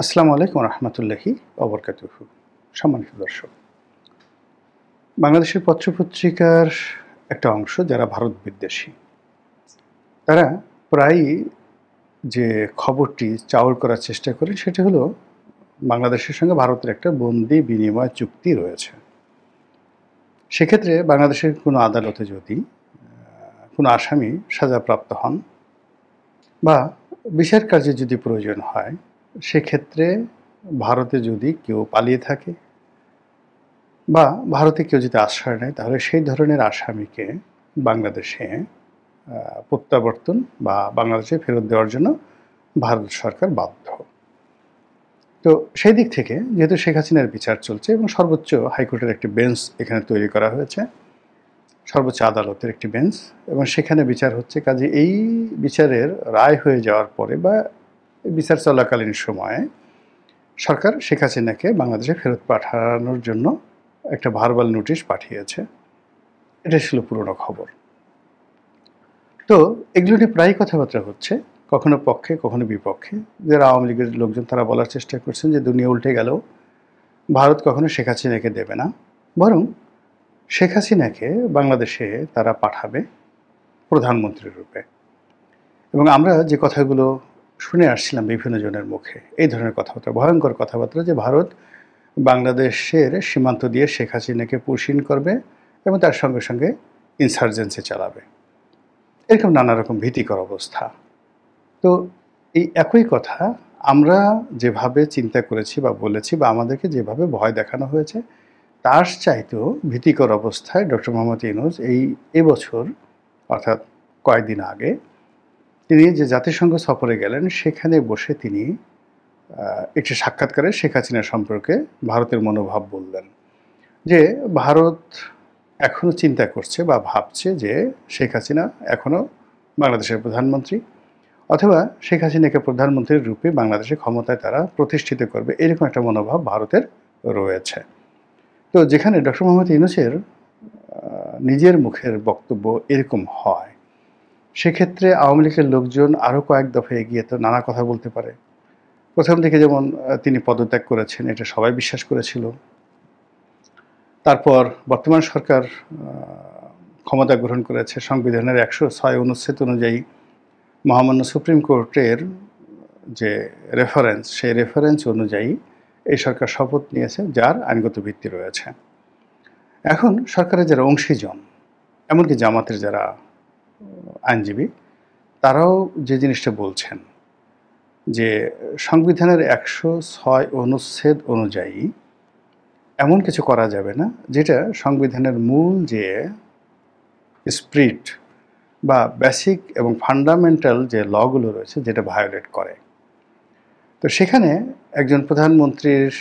আসসালামু আলাইকুম রহমতুল্লাহি ওবরকাতুহু। সম্মানিত দর্শক, বাংলাদেশের পত্রপত্রিকার একটা অংশ যারা ভারত বিদ্বেষী, তারা প্রায়ই যে খবরটি চাউর করার চেষ্টা করেন সেটি হলো বাংলাদেশের সঙ্গে ভারতের একটা বন্দি বিনিময় চুক্তি রয়েছে। সেক্ষেত্রে বাংলাদেশের কোনো আদালতে যদি কোনো আসামি সাজাপ্রাপ্ত হন বা বিচার কার্যে যদি প্রয়োজন হয়, সেক্ষেত্রে ভারতে যদি কেউ পালিয়ে থাকে বা ভারতে কেউ যদি আশ্রয় নেয়, তাহলে সেই ধরনের আসামিকে বাংলাদেশে প্রত্যাবর্তন বা বাংলাদেশে ফেরত দেওয়ার জন্য ভারত সরকার বাধ্য। তো সেই দিক থেকে যেহেতু শেখ হাসিনার বিচার চলছে এবং সর্বোচ্চ হাইকোর্টের একটি বেঞ্চ এখানে তৈরি করা হয়েছে, সর্বোচ্চ আদালতের একটি বেঞ্চ, এবং সেখানে বিচার হচ্ছে। কাজে এই বিচারের রায় হয়ে যাওয়ার পরে বা বিচার চলাকালীন সময়ে সরকার শেখ হাসিনাকে বাংলাদেশে ফেরত পাঠানোর জন্য একটা ভার্বাল নোটিশ পাঠিয়েছে। এটা ছিল পুরনো খবর। তো এগুলো নিয়ে প্রায় কথাবার্তা হচ্ছে, কখনো পক্ষে কখনো বিপক্ষে। যারা আওয়ামী লীগের লোকজন তারা বলার চেষ্টা করছেন যে দুনিয়া উল্টে গেলেও ভারত কখনো শেখ হাসিনাকে দেবে না, বরং শেখ হাসিনাকে বাংলাদেশে তারা পাঠাবে প্রধানমন্ত্রীর রূপে। এবং আমরা যে কথাগুলো শুনে আসছিলাম বিভিন্ন জনের মুখে, এই ধরনের কথাবার্তা, ভয়ঙ্কর কথাবার্তা, যে ভারত বাংলাদেশের সীমান্ত দিয়ে শেখ হাসিনাকে পুশিন করবে এবং তার সঙ্গে সঙ্গে ইনসার্জেন্সি চালাবে, এরকম নানা রকম ভীতিকর অবস্থা। তো এই একই কথা আমরা যেভাবে চিন্তা করেছি বা বলেছি বা আমাদেরকে যেভাবে ভয় দেখানো হয়েছে, তার চাইতেও ভীতিকর অবস্থায় ডক্টর মোহাম্মদ ইউনূস এবছর অর্থাৎ কয়েকদিন আগে তিনি যে জাতিসংঘ সফরে গেলেন, সেখানে বসে তিনি একটি সাক্ষাৎকারে শেখ হাসিনা সম্পর্কে ভারতের মনোভাব বললেন, যে ভারত এখনও চিন্তা করছে বা ভাবছে যে শেখ হাসিনা এখনও বাংলাদেশের প্রধানমন্ত্রী, অথবা শেখ হাসিনাকে প্রধানমন্ত্রীর রূপে বাংলাদেশের ক্ষমতায় তারা প্রতিষ্ঠিত করবে, এরকম একটা মনোভাব ভারতের রয়েছে। তো যেখানে ডক্টর মোহাম্মদ ইউনূসের নিজের মুখের বক্তব্য এরকম হয়, সেক্ষেত্রে আওয়ামী লীগের লোকজন আরও কয়েক দফা এগিয়ে তো নানা কথা বলতে পারে। প্রথম দিকে যেমন তিনি পদত্যাগ করেছেন, এটা সবাই বিশ্বাস করেছিল। তারপর বর্তমান সরকার ক্ষমতা গ্রহণ করেছে, সংবিধানের 106 অনুচ্ছেদ অনুযায়ী মহামান্য সুপ্রিম কোর্টের যে রেফারেন্স, সেই রেফারেন্স অনুযায়ী এই সরকার শপথ নিয়েছে, যার আইনগত ভিত্তি রয়েছে। এখন সরকারের যারা অংশীজন, এমনকি জামাতের যারা আইনজীবী, তারাও যে জিনিসটা বলছেন যে সংবিধানের 106 অনুচ্ছেদ অনুযায়ী এমন কিছু করা যাবে না যেটা সংবিধানের মূল যে স্পিরিট বা বেসিক এবং ফান্ডামেন্টাল যে লগুলো রয়েছে, যেটা ভায়োলেট করে। তো সেখানে একজন প্রধানমন্ত্রীর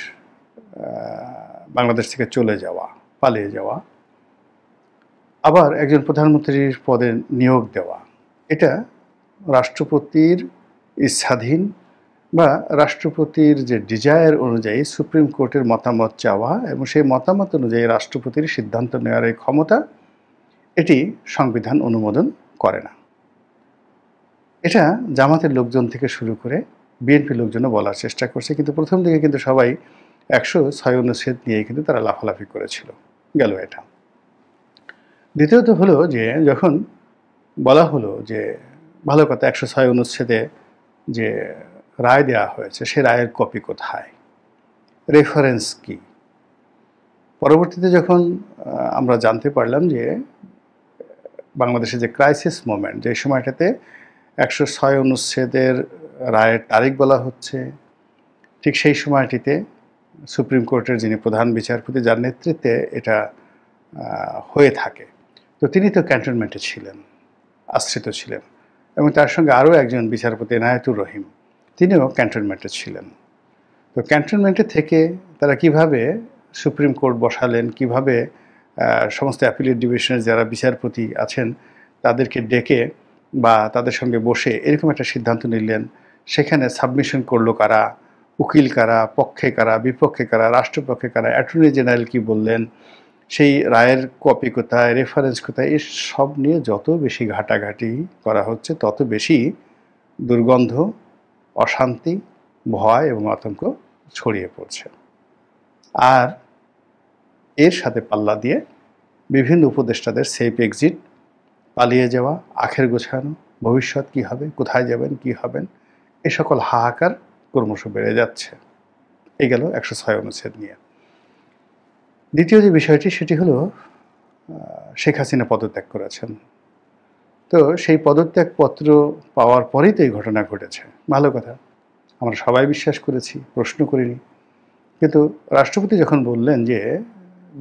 বাংলাদেশ থেকে চলে যাওয়া, পালিয়ে যাওয়া, আবার একজন প্রধানমন্ত্রীর পদে নিয়োগ দেওয়া, এটা রাষ্ট্রপতির ইচ্ছাধীন বা রাষ্ট্রপতির যে ডিজায়ার অনুযায়ী সুপ্রিম কোর্টের মতামত চাওয়া এবং সেই মতামত অনুযায়ী রাষ্ট্রপতির সিদ্ধান্ত নেওয়ার এই ক্ষমতা, এটি সংবিধান অনুমোদন করে না। এটা জামাতের লোকজন থেকে শুরু করে বিএনপি লোকজনও বলার চেষ্টা করছে, কিন্তু প্রথম দিকে কিন্তু সবাই 106 অনুচ্ছেদ নিয়ে কিন্তু তারা লাফালাফি করেছিল। গেল এটা। দ্বিতীয়ত হলো যে যখন বলা হলো যে ভালো কথা, 106 অনুচ্ছেদে যে রায় দেওয়া হয়েছে, সে রায়ের কপি কোথায়, রেফারেন্স কি? পরবর্তীতে যখন আমরা জানতে পারলাম যে বাংলাদেশে যে ক্রাইসিস মোমেন্ট, যে সময়টাতে 106 অনুচ্ছেদের রায়ের তারিখ বলা হচ্ছে, ঠিক সেই সময়টিতে সুপ্রিম কোর্টের যিনি প্রধান বিচারপতি, যার নেতৃত্বে এটা হয়ে থাকে, তো তিনি তো ক্যান্টনমেন্টে ছিলেন, আশ্রিত ছিলেন, এবং তার সঙ্গে আরও একজন বিচারপতি এনায়েতুর রহিম, তিনিও ক্যান্টনমেন্টে ছিলেন। তো ক্যান্টনমেন্টে থেকে তারা কিভাবে সুপ্রিম কোর্ট বসালেন, কিভাবে সমস্ত অ্যাপিলেট ডিভিশনের যারা বিচারপতি আছেন তাদেরকে ডেকে বা তাদের সঙ্গে বসে এরকম একটা সিদ্ধান্ত নিলেন, সেখানে সাবমিশন করলো কারা, উকিল কারা, পক্ষে কারা, বিপক্ষে কারা, রাষ্ট্রপক্ষে কারা, অ্যাটর্নি জেনারেল কী বললেন, সেই রায়ের কপি কোথায়, রেফারেন্স কোথায়, এই সব নিয়ে যত বেশি ঘাটাঘাটি করা হচ্ছে, তত বেশি দুর্গন্ধ, অশান্তি, ভয় এবং আতঙ্ক ছড়িয়ে পড়ছে। আর এর সাথে পাল্লা দিয়ে বিভিন্ন উপদেষ্টাদের সেফ এক্সিট, পালিয়ে যাওয়া, আখের গোছানো, ভবিষ্যৎ কী হবে, কোথায় যাবেন, কী হবেন, এ সকল হাহাকার ক্রমশ বেড়ে যাচ্ছে। এই গেল 106 অনুচ্ছেদ নিয়ে। দ্বিতীয় যে বিষয়টি সেটি হলো শেখ হাসিনা পদত্যাগ করেছেন। তো সেই পদত্যাগপত্র পাওয়ার পরেই তো এই ঘটনা ঘটেছে। ভালো কথা, আমরা সবাই বিশ্বাস করেছি, প্রশ্ন করিনি। কিন্তু রাষ্ট্রপতি যখন বললেন যে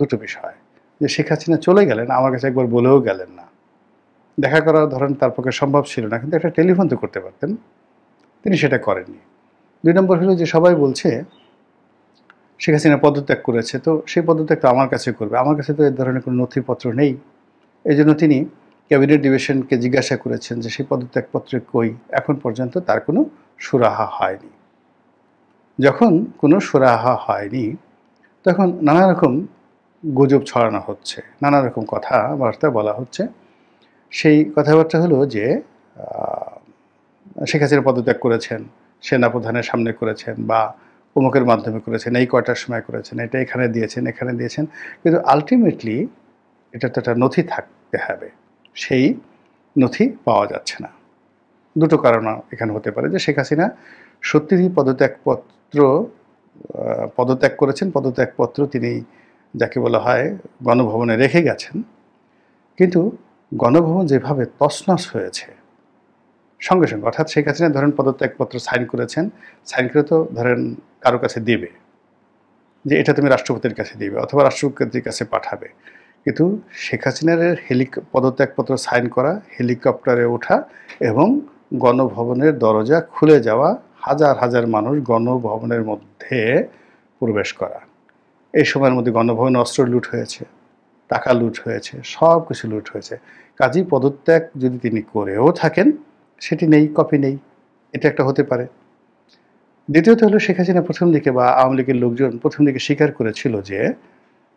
দুটো বিষয়, যে শেখ হাসিনা চলে গেলেন, আমার কাছে একবার বলেও গেলেন না, দেখা করা ধরেন তার পক্ষে সম্ভব ছিল না, কিন্তু একটা টেলিফোন তো করতে পারতেন, তিনি সেটা করেননি। 2 নম্বর হলো যে সবাই বলছে শেখ হাসিনা পদত্যাগ করেছে, তো সেই পদত্যাগ তো আমার কাছে করবে, আমার কাছে তো এ ধরনের কোনো নথিপত্র নেই। এই জন্য তিনি ক্যাবিনেট ডিভিশনকে জিজ্ঞাসা করেছেন যে সেই পদত্যাগপত্রে কই, এখন পর্যন্ত তার কোনো সুরাহা হয়নি। যখন কোনো সুরাহা হয়নি তখন নানা রকম গুজব ছড়ানো হচ্ছে, নানা রকম কথাবার্তা বলা হচ্ছে। সেই কথাবার্তা হলো যে শেখ হাসিনা পদত্যাগ করেছেন, সেনাপ্রধানের সামনে করেছেন, বা অমুকের মাধ্যমে করেছেন, এই কয়টার সময় করেছেন, এটা এখানে দিয়েছেন, এখানে দিয়েছেন। কিন্তু আলটিমেটলি এটা তো একটা নথি থাকতে হবে, সেই নথি পাওয়া যাচ্ছে না। দুটো কারণ এখানে হতে পারে, যে শেখ হাসিনা সত্যিই পদত্যাগ করেছেন, পদত্যাগপত্র তিনি যাকে বলা হয় গণভবনে রেখে গেছেন, কিন্তু গণভবন যেভাবে তছনছ হয়েছে সঙ্গে সঙ্গে, অর্থাৎ শেখ হাসিনা ধরেন পদত্যাগপত্র সাইন করেছেন, সাইন করে তো ধরেন কারো কাছে দেবে, যে এটা তুমি রাষ্ট্রপতির কাছে দিবে অথবা রাষ্ট্রপতির কাছে পাঠাবে, কিন্তু শেখ হাসিনার পদত্যাগপত্র সাইন করা, হেলিকপ্টারে ওঠা এবং গণভবনের দরজা খুলে যাওয়া, হাজার হাজার মানুষ গণভবনের মধ্যে প্রবেশ করা, এই সময়ের মধ্যে গণভবনে অস্ত্র লুট হয়েছে, টাকা লুট হয়েছে, সব কিছু লুট হয়েছে। কাজেই পদত্যাগ যদি তিনি করেও থাকেন, সেটি নেই, কপি নেই, এটা একটা হতে পারে। দ্বিতীয়ত হলো শেখ হাসিনা প্রথম দিকে বা আওয়ামী লীগের লোকজন প্রথম দিকে স্বীকার করেছিল যে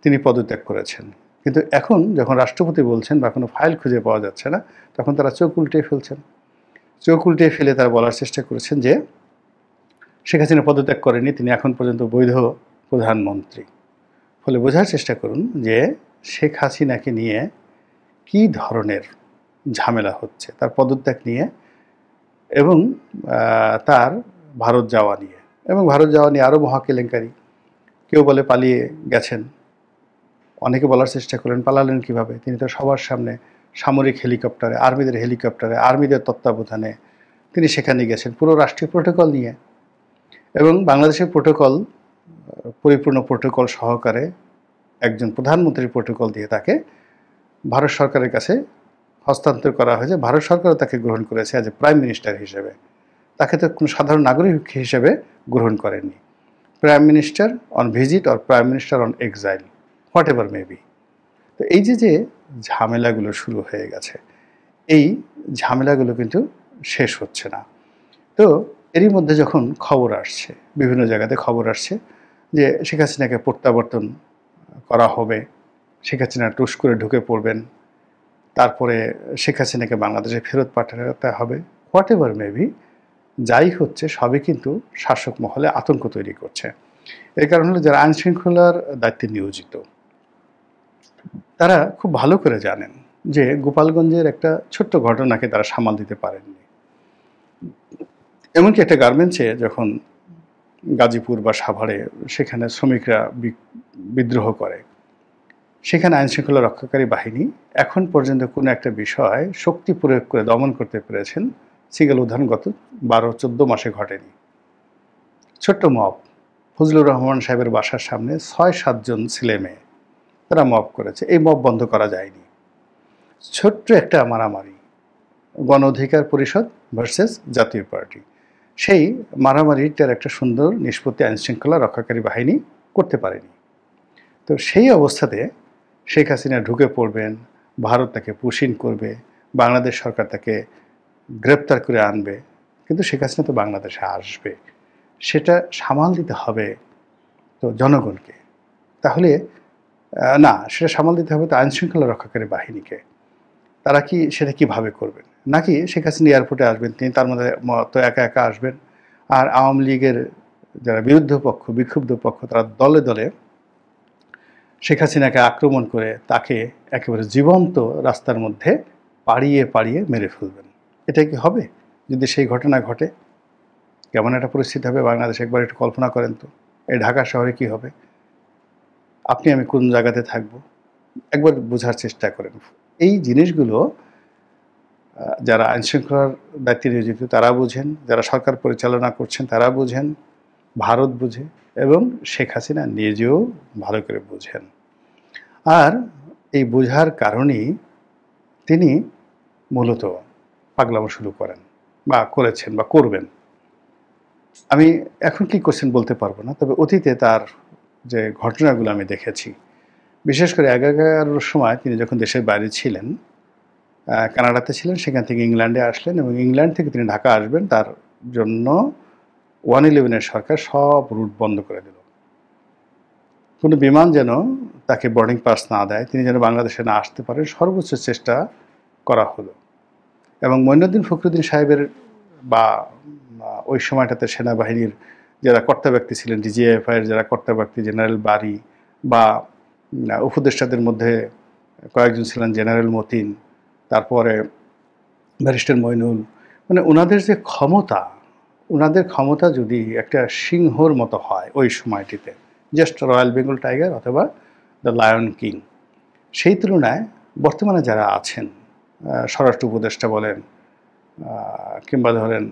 তিনি পদত্যাগ করেছেন, কিন্তু এখন যখন রাষ্ট্রপতি বলছেন বা কোনো ফাইল খুঁজে পাওয়া যাচ্ছে না, তখন তারা চোখ উল্টিয়ে ফেলছেন। চোখ উল্টিয়ে ফেলে তারা বলার চেষ্টা করেছেন যে শেখ হাসিনা পদত্যাগ করেনি, তিনি এখন পর্যন্ত বৈধ প্রধানমন্ত্রী। ফলে বোঝার চেষ্টা করুন যে শেখ হাসিনাকে নিয়ে কী ধরনের ঝামেলা হচ্ছে, তার পদত্যাগ নিয়ে এবং তার ভারত যাওয়া নিয়ে, এবং ভারত যাওয়া নিয়ে আরও মহা কেলেঙ্কারি। কেউ বলে পালিয়ে গেছেন, অনেকে বলার চেষ্টা করলেন পালালেন কিভাবে, তিনি তো সবার সামনে সামরিক হেলিকপ্টারে, আর্মিদের হেলিকপ্টারে, আর্মিদের তত্ত্বাবধানে তিনি সেখানে গেছেন পুরো রাষ্ট্রীয় প্রোটোকল নিয়ে, এবং বাংলাদেশের প্রোটোকল পরিপূর্ণ প্রোটোকল সহকারে একজন প্রধানমন্ত্রীর প্রোটোকল দিয়ে তাকে ভারত সরকারের কাছে হস্তান্তর করা হয়েছে। ভারত সরকারও তাকে গ্রহণ করেছে অ্যাজ এ প্রাইম মিনিস্টার হিসেবে, তাকে তো কোনো সাধারণ নাগরিক হিসেবে গ্রহণ করেননি। Prime minister on visit or prime minister on exile, what ever maybe. তো এই যে ঝামেলাগুলো শুরু হয়ে গেছে, এই ঝামেলাগুলো কিন্তু শেষ হচ্ছে না। তো এরই মধ্যে যখন খবর আসছে, বিভিন্ন জায়গাতে খবর আসছে যে শেখ হাসিনাকে প্রত্যাবর্তন করা হবে, শেখ হাসিনা টুস করে ঢুকে পড়বেন, তারপরে শেখ হাসিনাকে বাংলাদেশে ফেরত পাঠাতে হবে, হোয়াট এভার মেবি, যাই হচ্ছে সবই কিন্তু শাসক মহলে আতঙ্ক তৈরি করছে। এর কারণ হলো যারা আইনশৃঙ্খলার দায়িত্বে নিয়োজিত তারা খুব ভালো করে জানেন যে গোপালগঞ্জের একটা ছোট্ট ঘটনাকে তারা সামাল দিতে পারেননি। এমনকি একটা গার্মেন্টসে যখন গাজীপুর বা সাভারে সেখানে শ্রমিকরা বিদ্রোহ করে, সেখানে আইনশৃঙ্খলা রক্ষাকারী বাহিনী এখন পর্যন্ত কোনো একটা বিষয় শক্তি প্রয়োগ করে দমন করতে পেরেছেন, সিঙ্গেল উদাহরণ গত 12-14 মাসে ঘটেনি। ছোট্ট মব, ফজলুর রহমান সাহেবের বাসার সামনে 6-7 জন ছেলে মেয়ে তারা মব করেছে, এই মব বন্ধ করা যায়নি। ছোট্ট একটা মারামারি, গণ অধিকার পরিষদ ভার্সেস জাতীয় পার্টি, সেই মারামারিটার একটা সুন্দর নিষ্পত্তি আইনশৃঙ্খলা রক্ষাকারী বাহিনী করতে পারেনি। তো সেই অবস্থাতে শেখ হাসিনা ঢুকে পড়বেন, ভারত তাকে পুশিন করবে, বাংলাদেশ সরকার তাকে গ্রেপ্তার করে আনবে, কিন্তু শেখ হাসিনা তো বাংলাদেশে আসবে, সেটা সামাল দিতে হবে তো জনগণকে। তাহলে না, সেটা সামাল দিতে হবে তো আইনশৃঙ্খলা রক্ষাকারী বাহিনীকে। তারা কি সেটা কীভাবে করবেন? নাকি শেখ হাসিনা এয়ারপোর্টে আসবেন, তিনি তার মধ্যে তো একা একা আসবেন, আর আওয়ামী লীগের যারা বিরুদ্ধ পক্ষ, বিক্ষুব্ধ পক্ষ, তারা দলে দলে শেখ হাসিনাকে আক্রমণ করে তাকে একেবারে জীবন্ত রাস্তার মধ্যে পাড়িয়ে পাড়িয়ে মেরে ফেলবেন। এটা কি হবে? যদি সেই ঘটনা ঘটে, কেমন একটা পরিস্থিতি হবে বাংলাদেশে একবার একটু কল্পনা করেন তো। এই ঢাকা শহরে কি হবে? আপনি আমি কোন জায়গাতে থাকব? একবার বোঝার চেষ্টা করেন। এই জিনিসগুলো যারা আইনশৃঙ্খলার দায়িত্বে নিয়োজিত তারা বুঝেন, যারা সরকার পরিচালনা করছেন তারা বুঝেন, ভারত বুঝে এবং শেখ হাসিনা নিজেও ভালো করে বুঝেন। আর এই বোঝার কারণেই তিনি মূলত পাগলামো শুরু করেন বা করেছেন বা করবেন। আমি এখন কি করছেন বলতে পারবো না, তবে অতীতে তার যে ঘটনাগুলো আমি দেখেছি, বিশেষ করে 11-11 সময় তিনি যখন দেশের বাইরে ছিলেন, কানাডাতে ছিলেন, সেখান থেকে ইংল্যান্ডে আসলেন এবং ইংল্যান্ড থেকে তিনি ঢাকা আসবেন, তার জন্য 111-এর সরকার সব রুট বন্ধ করে দিল। কোনো বিমান যেন তাকে বোর্ডিং পাস না দেয়, তিনি যেন বাংলাদেশে না আসতে পারেন, সর্বোচ্চ চেষ্টা করা হলো। এবং মঈনুদ্দিন ফখরুদ্দিন সাহেবের বা ওই সময়টাতে সেনাবাহিনীর যারা কর্তা ব্যক্তি ছিলেন, ডিজিএফআইয়ের যারা কর্তা ব্যক্তি, জেনারেল বারী বা উপদেষ্টাদের মধ্যে কয়েকজন ছিলেন জেনারেল মতিন, তারপরে ব্যারিস্টার মইনুল, মানে ওনাদের যে ক্ষমতা, ওনাদের ক্ষমতা যদি একটা সিংহর মতো হয় ওই সময়টিতে, জাস্ট রয়্যাল বেঙ্গল টাইগার অথবা দ্য লায়ন কিং, সেই তুলনায় বর্তমানে যারা আছেন, স্বরাষ্ট্র উপদেষ্টা বলেন কিংবা ধরেন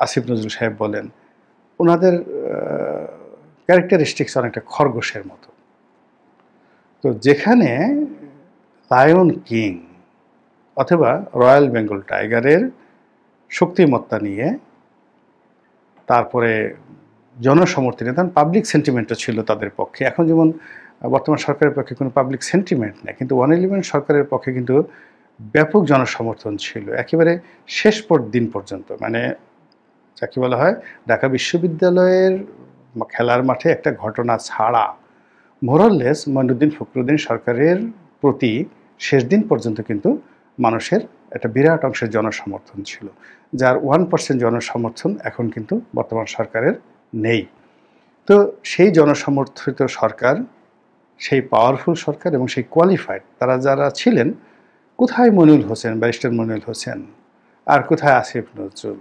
আসিফ নজরুল সাহেব বলেন, ওনাদের ক্যারেক্টারিস্টিক্স অনেকটা খরগোশের মতো। তো যেখানে লায়ন কিং অথবা রয়্যাল বেঙ্গল টাইগারের শক্তিমত্তা নিয়ে, তারপরে জনসমর্থনে, তখন পাবলিক সেন্টিমেন্টও ছিল তাদের পক্ষে। এখন যেমন বর্তমান সরকারের পক্ষে কোনো পাবলিক সেন্টিমেন্ট নেই, কিন্তু 111 সরকারের পক্ষে কিন্তু ব্যাপক জনসমর্থন ছিল একেবারে শেষ দিন পর্যন্ত। মানে যাকে বলা হয় ঢাকা বিশ্ববিদ্যালয়ের খেলার মাঠে একটা ঘটনা ছাড়া মোরাললেস মঈনুদ্দিন ফখরুদ্দিন সরকারের প্রতি শেষ দিন পর্যন্ত কিন্তু মানুষের একটা বিরাট অংশের জনসমর্থন ছিল, যার 1% জনসমর্থন এখন কিন্তু বর্তমান সরকারের নেই। তো সেই জনসমর্থিত সরকার, সেই পাওয়ারফুল সরকার এবং সেই কোয়ালিফাইড তারা যারা ছিলেন, কোথায় মনিরুল হোসেন, ব্যারিস্টার মনিরুল হোসেন, আর কোথায় আসিফ নজরুল,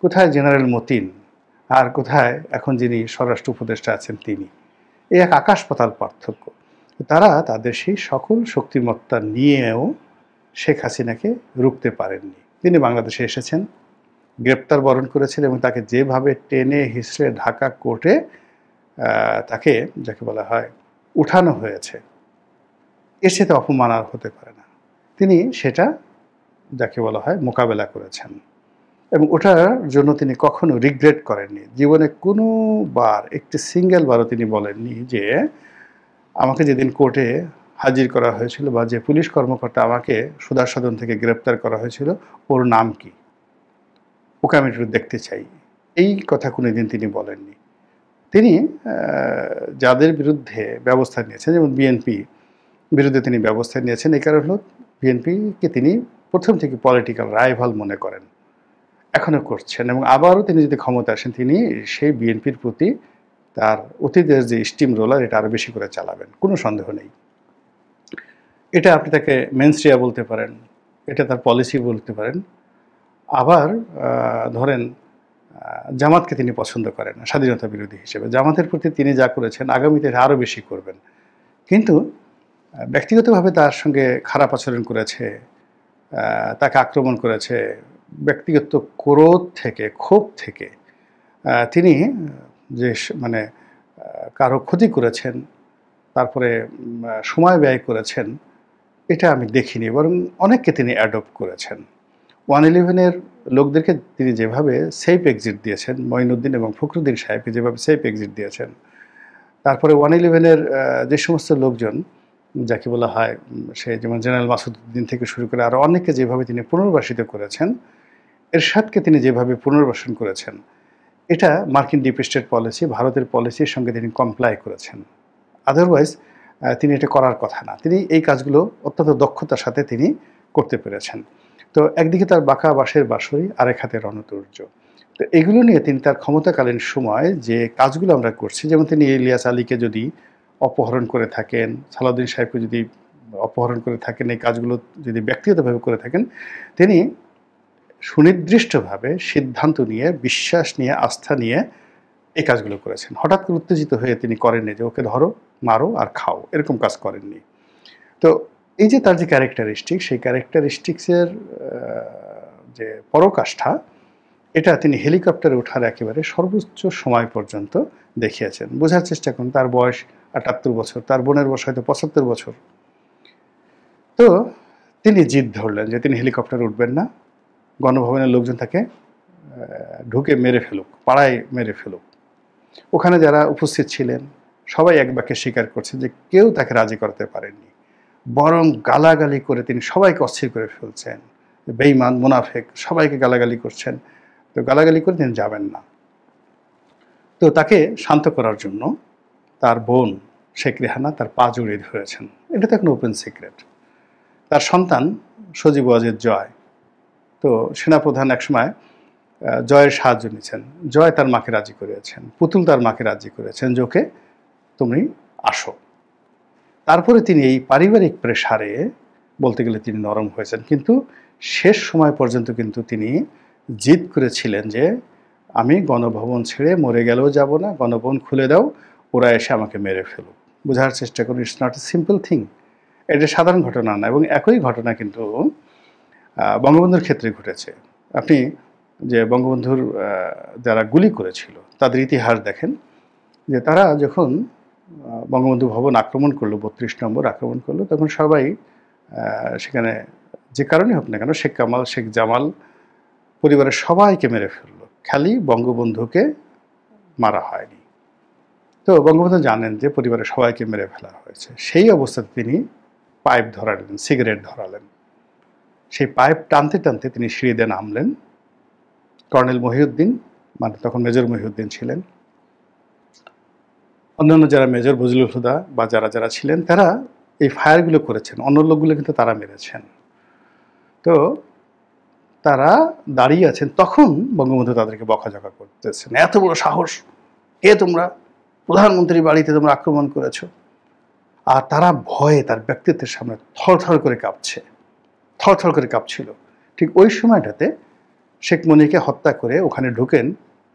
কোথায় জেনারেল মতিন, আর কোথায় এখন যিনি স্বরাষ্ট্র উপদেষ্টা আছেন তিনি? এই এক আকাশ পাতাল পার্থক্য। তারা তাদের সেই সকল শক্তিমত্তা নিয়েও শেখ হাসিনাকে রুখতে পারেননি। তিনি বাংলাদেশে এসেছেন, গ্রেপ্তার বরণ করেছেন এবং তাকে যেভাবে টেনে হিসড়ে ঢাকা কোর্টে তাকে যাকে বলা হয় উঠানো হয়েছে, এর সাথে অপমান আর হতে পারে না। তিনি সেটা যাকে বলা হয় মোকাবেলা করেছেন এবং ওটার জন্য তিনি কখনো রিগ্রেট করেননি। জীবনে কোনোবার একটি সিঙ্গেল বারও তিনি বলেননি যে আমাকে যেদিন কোর্টে হাজির করা হয়েছিল বা যে পুলিশ কর্মকর্তা আমাকে সুধার সদন থেকে গ্রেপ্তার করা হয়েছিল ওর নাম কি, ওকে আমি একটু দেখতে চাই, এই কথা কোনোদিন তিনি বলেননি। তিনি যাদের বিরুদ্ধে ব্যবস্থা নিয়েছেন, যেমন বিএনপি বিরুদ্ধে তিনি ব্যবস্থা নিয়েছেন, এই কারণ হল বিএনপিকে তিনি প্রথম থেকে পলিটিক্যাল রাইভাল মনে করেন, এখনও করছেন এবং আবারও তিনি যদি ক্ষমতা আসেন তিনি সেই বিএনপির প্রতি তার অতীতের যে স্টিম রোলার এটা আরও বেশি করে চালাবেন, কোনো সন্দেহ নেই। এটা আপনি তাকে মেনস্ট্রিয়া বলতে পারেন, এটা তার পলিসি বলতে পারেন। আবার ধরেন জামাতকে তিনি পছন্দ করেন না স্বাধীনতা বিরোধী হিসেবে, জামাতের প্রতি তিনি যা করেছেন আগামীতে আরও বেশি করবেন, কিন্তু ব্যক্তিগতভাবে তার সঙ্গে খারাপ আচরণ করেছে, তাকে আক্রমণ করেছে, ব্যক্তিগত ক্রোধ থেকে, ক্ষোভ থেকে তিনি যে মানে কারো ক্ষতি করেছেন, তারপরে সময় ব্যয় করেছেন, এটা আমি দেখিনি, বরং অনেককে তিনি অ্যাডপ্ট করেছেন। 111-এর লোকদেরকে তিনি যেভাবে সেফ এক্সিট দিয়েছেন, মঈনুদ্দিন এবং ফখরুদ্দিন সাহেবকে যেভাবে সেফ এক্সিট দিয়েছেন, তারপরে 111-এর যে সমস্ত লোকজন যাকে বলা হয় সে যেমন জেনারেল মাসুদউদ্দিন থেকে শুরু করে আরও অনেককে যেভাবে তিনি পুনর্বাসিত করেছেন, এরশাদকে তিনি যেভাবে পুনর্বাসন করেছেন, এটা মার্কিন ডিপ স্টেট পলিসি, ভারতের পলিসির সঙ্গে তিনি কমপ্লাই করেছেন। আদারওয়াইজ তিনি এটা করার কথা না। তিনি এই কাজগুলো অত্যন্ত দক্ষতার সাথে তিনি করতে পেরেছেন। তো একদিকে তার বাঁকা বাঁশের বাঁশরি, আরেক হাতে রণতুর্য। তো এগুলো নিয়ে তিনি তার ক্ষমতাকালীন সময় যে কাজগুলো আমরা করছি, যেমন তিনি ইলিয়াস আলীকে যদি অপহরণ করে থাকেন, সালাউদ্দিন সাহেবকে যদি অপহরণ করে থাকেন, এই কাজগুলো যদি ব্যক্তিগতভাবে করে থাকেন, তিনি সুনির্দিষ্টভাবে সিদ্ধান্ত নিয়ে, বিশ্বাস নিয়ে, আস্থা নিয়ে এই কাজগুলো করেছেন। হঠাৎ করে উত্তেজিত হয়ে তিনি করেননি যে ওকে ধরো, মারো আর খাও, এরকম কাজ করেননি। তো এই যে তার যে ক্যারেক্টারিস্টিক, সেই ক্যারেক্টারিস্টিক্সের যে পরাকাষ্ঠা, এটা তিনি হেলিকপ্টারে ওঠার একেবারে সর্বোচ্চ সময় পর্যন্ত দেখিয়েছেন। বোঝার চেষ্টা করুন, তার বয়স ৭৮ বছর, তার বোনের বয়স হয়তো ৭৫ বছর। তো তিনি জিদ ধরলেন যে তিনি হেলিকপ্টারে উঠবেন না, গণভবনের লোকজন তাকে ঢুকে মেরে ফেলুক, পাড়ায় মেরে ফেলুক। ওখানে যারা উপস্থিত ছিলেন সবাই এক বাক্যে স্বীকার করছে যে কেউ তাকে রাজি করতে পারেননি, বরং গালাগালি করে তিনি সবাইকে অস্থির করে ফেলছেন। বেঈমান, মুনাফেক, সবাইকে গালাগালি করছেন। তো গালাগালি করে তিনি যাবেন না। তো তাকে শান্ত করার জন্য তার বোন শেখ রেহানা তার পা জড়িয়ে ধরেছেন। এটা তো এখন ওপেন সিক্রেট। তার সন্তান সজীব ওয়াজেদ জয়, তো সেনাপ্রধান একসময় জয়ের সাহায্য নিয়েছেন। জয় তার মাকে রাজি করিয়েছেন, পুতুল তার মাকে রাজি করেছেন যে ওকে তুমি আসো। তারপরে তিনি এই পারিবারিক প্রেসারে বলতে গেলে তিনি নরম হয়েছেন, কিন্তু শেষ সময় পর্যন্ত কিন্তু তিনি জিদ করেছিলেন যে আমি গণভবন ছেড়ে মরে গেলেও যাব না, গণভবন খুলে দাও, ওরা এসে আমাকে মেরে ফেলুক। বোঝার চেষ্টা করুন, it's not a simple thing. এটা সাধারণ ঘটনা না। এবং একই ঘটনা কিন্তু বঙ্গবন্ধুর ক্ষেত্রে ঘটেছে। আপনি যে বঙ্গবন্ধুর যারা গুলি করেছিল তাদের ইতিহাস দেখেন, যে তারা যখন বঙ্গবন্ধু ভবন আক্রমণ করলো, ৩২ নম্বর আক্রমণ করলো, তখন সবাই সেখানে যে কারণে হোক না কেন, শেখ কামাল, শেখ জামাল পরিবারের সবাইকে মেরে ফেললো, খালি বঙ্গবন্ধুকে মারা হয়নি। তো বঙ্গবন্ধু জানেন যে পরিবারের সবাইকে মেরে ফেলা হয়েছে। সেই অবস্থাতে তিনি পাইপ ধরালেন, সিগারেট ধরালেন। সেই পাইপ টানতে টানতে তিনি সিঁড়িতে নামলেন। কর্নেল মহিউদ্দিন, মানে তখন মেজর মহিউদ্দিন ছিলেন, অন্যান্য যারা মেজর বজলুল হুদা বা যারা যারা ছিলেন, তারা এই ফায়ারগুলো করেছেন। অন্য লোকগুলো কিন্তু তারা মেরেছেন। তো তারা দাঁড়িয়ে আছেন, তখন বঙ্গবন্ধু তাদেরকে বকাঝকা করতেছেন, এত বড় সাহস, কে তোমরা, প্রধানমন্ত্রীর বাড়িতে তোমরা আক্রমণ করেছ। আর তারা ভয়ে তার ব্যক্তিত্বের সামনে থরথর করে কাঁপছে, থরথর করে কাঁপছিল। ঠিক ওই সময়টাতে শেখ মুজিবকে হত্যা করে ওখানে ঢুকেন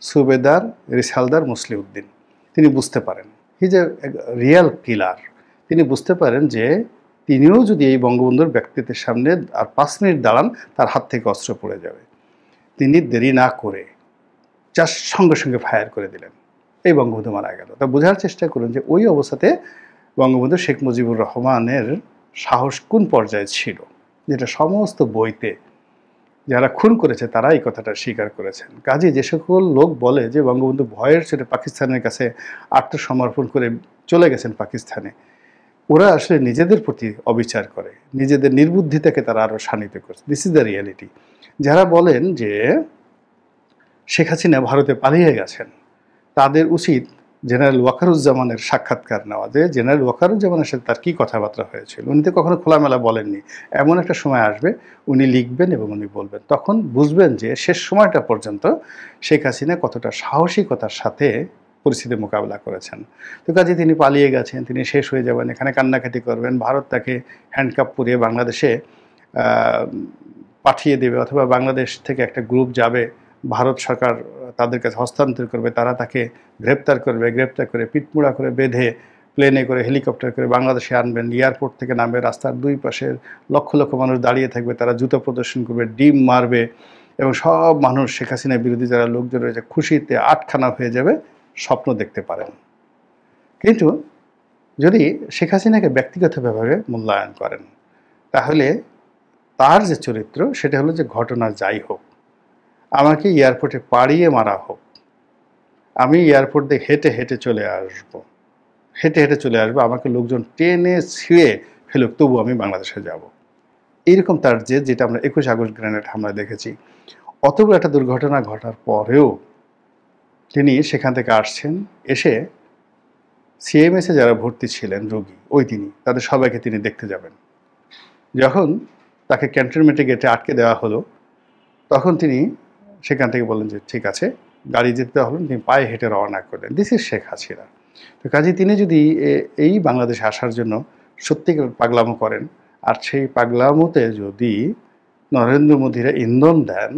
সুবেদার রিসালদার মুসলিউদ্দিন। তিনি বুঝতে পারেন, হি ইজ এ রিয়েল কিলার। তিনি বুঝতে পারেন যে তিনিও যদি এই বঙ্গবন্ধুর ব্যক্তিত্বের সামনে আর 5 মিনিট দাঁড়ান, তার হাত থেকে অস্ত্র পড়ে যাবে। তিনি দেরি না করে জাস্ট সঙ্গে সঙ্গে ফায়ার করে দিলেন, এই বঙ্গবন্ধু মারা গেল। তা বোঝার চেষ্টা করুন যে ওই অবস্থাতে বঙ্গবন্ধু শেখ মুজিবুর রহমানের সাহস কোন পর্যায়ে ছিল, যেটা সমস্ত বইতে যারা খুন করেছে তারা এই কথাটা স্বীকার করেছেন। কাজে যে সকল লোক বলে যে বঙ্গবন্ধু ভয়ের ছেড়ে পাকিস্তানের কাছে আত্মসমর্পণ করে চলে গেছেন পাকিস্তানে, ওরা আসলে নিজেদের প্রতি অবিচার করে, নিজেদের নির্বুদ্ধিতাকে তারা আরও শানিত করছে। This is the reality. যারা বলেন যে শেখ হাসিনা ভারতে পালিয়ে গেছেন, তাদের উচিত জেনারেল ওয়াকারুজ্জামানের সাক্ষাৎকার নেওয়া, যে জেনারেল ওয়াকারুজ্জামানের সাথে তার কী কথাবার্তা হয়েছিল। উনি তো কখনো খোলামেলা বলেননি। এমন একটা সময় আসবে উনি লিখবেন এবং উনি বলবেন, তখন বুঝবেন যে শেষ সময়টা পর্যন্ত শেখ হাসিনা কতটা সাহসিকতার সাথে পরিস্থিতি মোকাবেলা করেছেন। তো কাজে তিনি পালিয়ে গেছেন, তিনি শেষ হয়ে যাবেন, এখানে কান্নাকাটি করবেন, ভারত তাকে হ্যান্ডকাপ পরিয়ে বাংলাদেশে পাঠিয়ে দেবে, অথবা বাংলাদেশ থেকে একটা গ্রুপ যাবে, ভারত সরকার তাদের কাছে হস্তান্তর করবে, তারা তাকে গ্রেপ্তার করবে, গ্রেপ্তার করে পিটমুড়া করে বেঁধে প্লেনে করে, হেলিকপ্টার করে বাংলাদেশে আনবেন। এয়ারপোর্ট থেকে নামবে, রাস্তার দুই পাশে লক্ষ লক্ষ মানুষ দাঁড়িয়ে থাকবে, তারা জুতো প্রদর্শন করবে, ডিম মারবে, এবং সব মানুষ শেখ হাসিনার বিরোধী যারা লোকজন রয়েছে খুশিতে আটখানা হয়ে যাবে, স্বপ্ন দেখতে পারেন। কিন্তু যদি শেখ হাসিনাকে ব্যক্তিগতভাবে মূল্যায়ন করেন, তাহলে তার যে চরিত্র সেটা হলো যে ঘটনা যাই হোক, আমাকে এয়ারপোর্টে পাড়িয়ে মারা হোক, আমি এয়ারপোর্ট দিয়ে হেঁটে হেঁটে চলে আসবো, হেঁটে হেঁটে চলে আসবো, আমাকে লোকজন টেনে ছিঁড়ে ফেলুক, তবু আমি বাংলাদেশে যাব। এইরকম তার যেটা আমরা 21 আগস্ট গ্রেনেড হামলা দেখেছি। অত বড় একটা দুর্ঘটনা ঘটার পরেও তিনি সেখান থেকে আসছেন, এসে সিএমএসে যারা ভর্তি ছিলেন রোগী, ওই তিনি তাদের সবাইকে তিনি দেখতে যাবেন। যখন তাকে ক্যান্টনমেন্টে গেটে আটকে দেওয়া হলো, তখন তিনি সেখান থেকে বললেন যে ঠিক আছে, গাড়ি যেতে হলেন, তিনি পায়ে হেঁটে রওনা করলেন। This is Sheikh Hasina. তো কাজেই তিনি যদি এই বাংলাদেশে আসার জন্য সত্যিকার পাগলামো করেন, আর সেই পাগলামোতে যদি নরেন্দ্র মোদীরা ইন্ধন দেন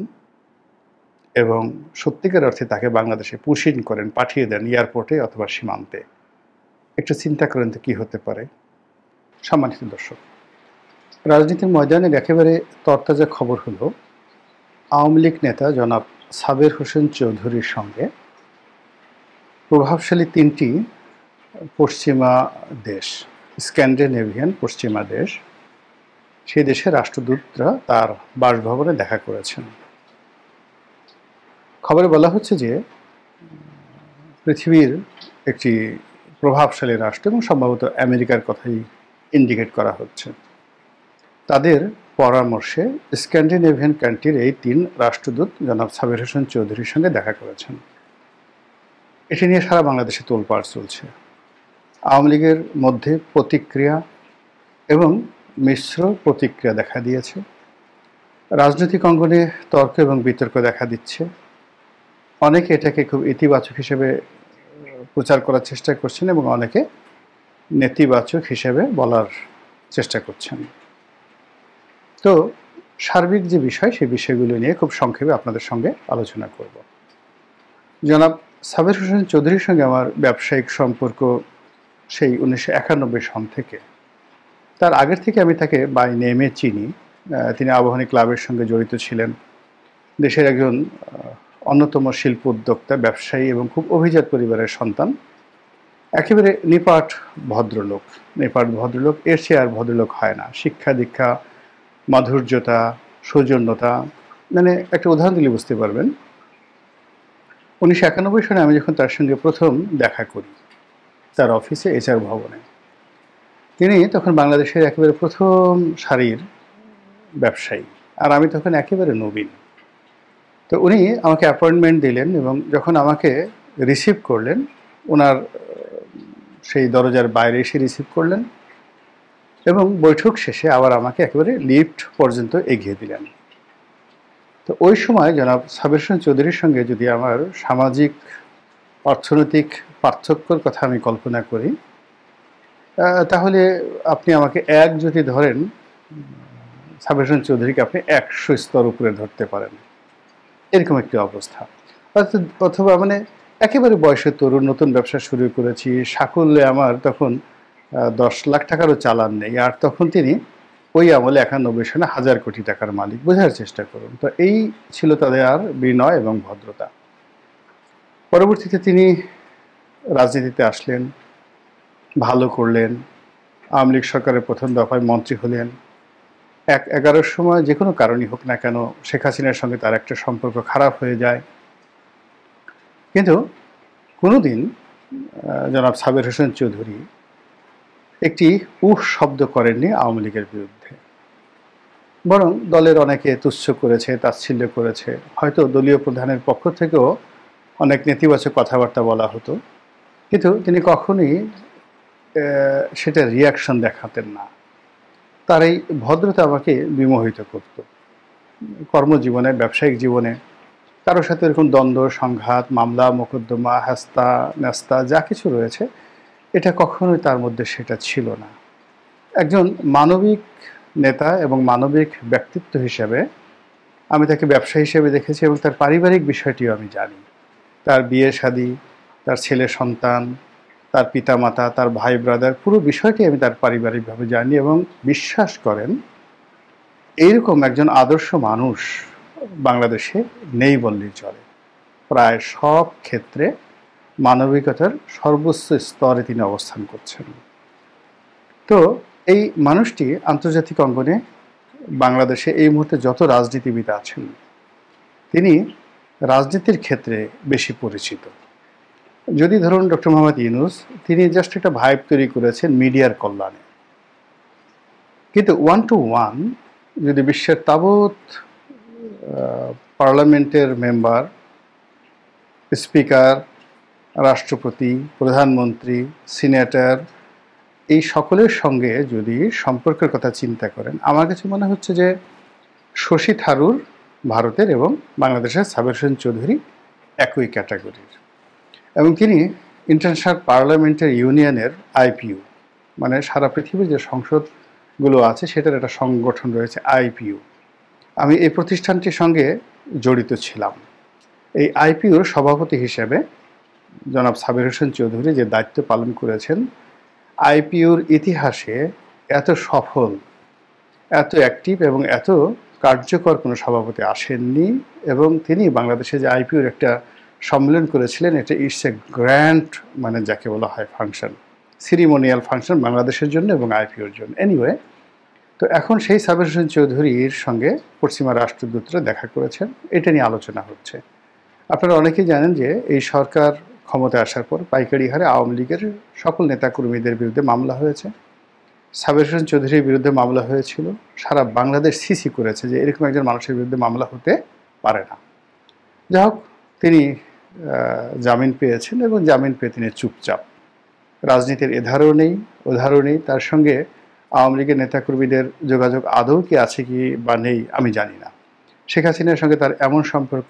এবং সত্যিকার অর্থে তাকে বাংলাদেশে পুশিং করেন, পাঠিয়ে দেন এয়ারপোর্টে অথবা সীমান্তে, একটু চিন্তা করেন তো কী হতে পারে। সম্মানিত দর্শক, রাজনীতির ময়দানের একেবারে তরতাজা খবর হলো, আওয়ামী লীগ নেতা জনাব সাবের হোসেন চৌধুরীর সঙ্গে প্রভাবশালী 3টি পশ্চিমা দেশ, স্ক্যান্ডিনেভিয়ান পশ্চিমা দেশ, সেই দেশের রাষ্ট্রদূতরা তার বাসভবনে দেখা করেছেন। খবরে বলা হচ্ছে যে পৃথিবীর একটি প্রভাবশালী রাষ্ট্র এবং সম্ভবত আমেরিকার কথাই ইন্ডিকেট করা হচ্ছে, তাদের পরামর্শে স্ক্যান্ডিনেভিয়ান কান্ট্রির এই 3 রাষ্ট্রদূত জনাব সাবের হোসেন চৌধুরীর সঙ্গে দেখা করেছেন। এটি নিয়ে সারা বাংলাদেশে তোলপাড় চলছে। আওয়ামী লীগের মধ্যে প্রতিক্রিয়া এবং মিশ্র প্রতিক্রিয়া দেখা দিয়েছে। রাজনৈতিক অঙ্গনে তর্ক এবং বিতর্ক দেখা দিচ্ছে। অনেকে এটাকে খুব ইতিবাচক হিসেবে প্রচার করার চেষ্টা করছেন এবং অনেকে নেতিবাচক হিসেবে বলার চেষ্টা করছেন। তো সার্বিক যে বিষয়, সেই বিষয়গুলো নিয়ে খুব সংক্ষেপে আপনাদের সঙ্গে আলোচনা করব। জনাব সাবের হোসেন চৌধুরীর সঙ্গে আমার ব্যবসায়িক সম্পর্ক সেই 1991 সন থেকে। তার আগের থেকে আমি তাকে বাই নেমে চিনি। তিনি আবাহনী ক্লাবের সঙ্গে জড়িত ছিলেন। দেশের একজন অন্যতম শিল্প উদ্যোক্তা, ব্যবসায়ী এবং খুব অভিজাত পরিবারের সন্তান। একেবারে নিপাট ভদ্রলোক। নিপাট ভদ্রলোক, এর চেয়ে আর ভদ্রলোক হয় না। শিক্ষা দীক্ষা, মাধুর্যতা, সৌজন্যতা, মানে একটা উদাহরণ দিলে বুঝতে পারবেন। 1991 সনে আমি যখন তার সঙ্গে প্রথম দেখা করি তার অফিসে, HR ভবনে, তিনি তখন বাংলাদেশের একেবারে প্রথম সারির ব্যবসায়ী, আর আমি তখন একেবারে নবীন। তো উনি আমাকে অ্যাপয়েন্টমেন্ট দিলেন এবং যখন আমাকে রিসিভ করলেন, ওনার সেই দরজার বাইরে এসে রিসিভ করলেন এবং বৈঠক শেষে আবার আমাকে একেবারে লিফট পর্যন্ত এগিয়ে দিলেন। তো ওই সময় জনাব সাবের হোসেন চৌধুরীর সঙ্গে যদি আমার সামাজিক অর্থনৈতিক পার্থক্যর কথা আমি কল্পনা করি, তাহলে আপনি আমাকে এক যদি ধরেন, সাবের হোসেন চৌধুরীকে আপনি 100 স্তর উপরে ধরতে পারেন, এরকম একটি অবস্থা। অথবা মানে একেবারে বয়সের তরুণ, নতুন ব্যবসা শুরু করেছি, সাকল্যে আমার তখন 10 লাখ টাকারও চালান নেই, আর তখন তিনি ওই আমলে 91 সনে 1000 কোটি টাকার মালিক। বোঝার চেষ্টা করুন। তো এই ছিল তাদের আর বিনয় এবং ভদ্রতা। পরবর্তীতে তিনি রাজনীতিতে আসলেন, ভালো করলেন, আওয়ামী লীগ সরকারের প্রথম দফায় মন্ত্রী হলেন। 11-র সময় যে কোনো কারণই হোক না কেন, শেখ হাসিনার সঙ্গে তার একটা সম্পর্ক খারাপ হয়ে যায়। কিন্তু কোনোদিন জনাব সাবের হোসেন চৌধুরী একটি শব্দ করেননি আওয়ামী লীগের বিরুদ্ধে। বরং দলের অনেকে তুচ্ছ করেছে, তাচ্ছিল্য করেছে। হয়তো দলীয় প্রধানের পক্ষ থেকেও অনেক নেতিবাচক কথাবার্তা বলা হতো, কিন্তু তিনি কখনোই সেটা রিয়াকশন দেখাতেন না। তার এই ভদ্রতা আমাকে বিমোহিত করত। কর্মজীবনে, ব্যবসায়িক জীবনে কারোর সাথে এরকম দ্বন্দ্ব, সংঘাত, মামলা, মোকদ্দমা, হাস্তা নাস্তা যা কিছু রয়েছে, এটা কখনোই তার মধ্যে সেটা ছিল না। একজন মানবিক নেতা এবং মানবিক ব্যক্তিত্ব হিসেবে আমি তাকে ব্যবসা হিসেবে দেখেছি এবং তার পারিবারিক বিষয়টিও আমি জানি। তার বিয়ে শাদী, তার ছেলে সন্তান, তার পিতামাতা, তার ভাই ব্রাদার, পুরো বিষয়টি আমি তার পারিবারিকভাবে জানি এবং বিশ্বাস করেন এইরকম একজন আদর্শ মানুষ বাংলাদেশে নেই বললেই চলে। প্রায় সব ক্ষেত্রে মানবিকতার সর্বোচ্চ স্তরে তিনি অবস্থান করছেন। তো এই মানুষটি আন্তর্জাতিক অঙ্গনে বাংলাদেশে এই মুহূর্তে যত রাজনীতিবিদ আছেন, তিনি রাজনীতির ক্ষেত্রে বেশি পরিচিত। যদি ধরুন ডক্টর মোহাম্মদ ইউনূস, তিনি জাস্ট একটা ভাইব তৈরি করেছেন মিডিয়ার কল্যাণে, কিন্তু 1 to 1 যদি বিশ্বের তাবৎ পার্লামেন্টের মেম্বার, স্পিকার, রাষ্ট্রপতি, প্রধানমন্ত্রী, সিনেটর, এই সকলের সঙ্গে যদি সম্পর্কের কথা চিন্তা করেন, আমার কাছে মনে হচ্ছে যে শশী থারুর ভারতের এবং বাংলাদেশের সাবের হোসেন চৌধুরী একই ক্যাটাগরির, এবং তিনি ইন্টারন্যাশনাল পার্লামেন্টারি ইউনিয়নের আইপিইউ, মানে সারা পৃথিবীর যে সংসদগুলো আছে সেটার একটা সংগঠন রয়েছে আইপিইউ। আমি এই প্রতিষ্ঠানটির সঙ্গে জড়িত ছিলাম। এই আইপিইউর সভাপতি হিসেবে জনাব সাবের হোসেন চৌধুরী যে দায়িত্ব পালন করেছেন, আইপিইউর ইতিহাসে এত সফল, এত অ্যাক্টিভ এবং এত কার্যকর কোনো সভাপতি আসেননি। এবং তিনি বাংলাদেশে যে আইপিইউর একটা সম্মেলন করেছিলেন, এটা ইটস এ গ্র্যান্ড, মানে যাকে বলা হয় ফাংশন, সিরিমোনিয়াল ফাংশন বাংলাদেশের জন্য এবং আইপিইউর জন্য। এনিওয়ে, তো এখন সেই সাবের হোসেন চৌধুরীর সঙ্গে পশ্চিমা রাষ্ট্রদূতরা দেখা করেছেন, এটা নিয়ে আলোচনা হচ্ছে। আপনারা অনেকেই জানেন যে এই সরকার ক্ষমতায় আসার পর পাইকারি হারে আওয়ামী লীগের সকল নেতাকর্মীদের বিরুদ্ধে মামলা হয়েছে। সাবের হোসেন চৌধুরীর বিরুদ্ধে মামলা হয়েছিল। সারা বাংলাদেশ সিসি করেছে যে এরকম একজন মানুষের বিরুদ্ধে মামলা হতে পারে না। যাই হোক, তিনি জামিন পেয়েছেন এবং জামিন পেয়ে তিনি চুপচাপ। রাজনীতির এধারও নেই ওধারও নেই। তার সঙ্গে আওয়ামী লীগের নেতাকর্মীদের যোগাযোগ আদৌ কি আছে কি বা নেই আমি জানি না। শেখ হাসিনার সঙ্গে তার এমন সম্পর্ক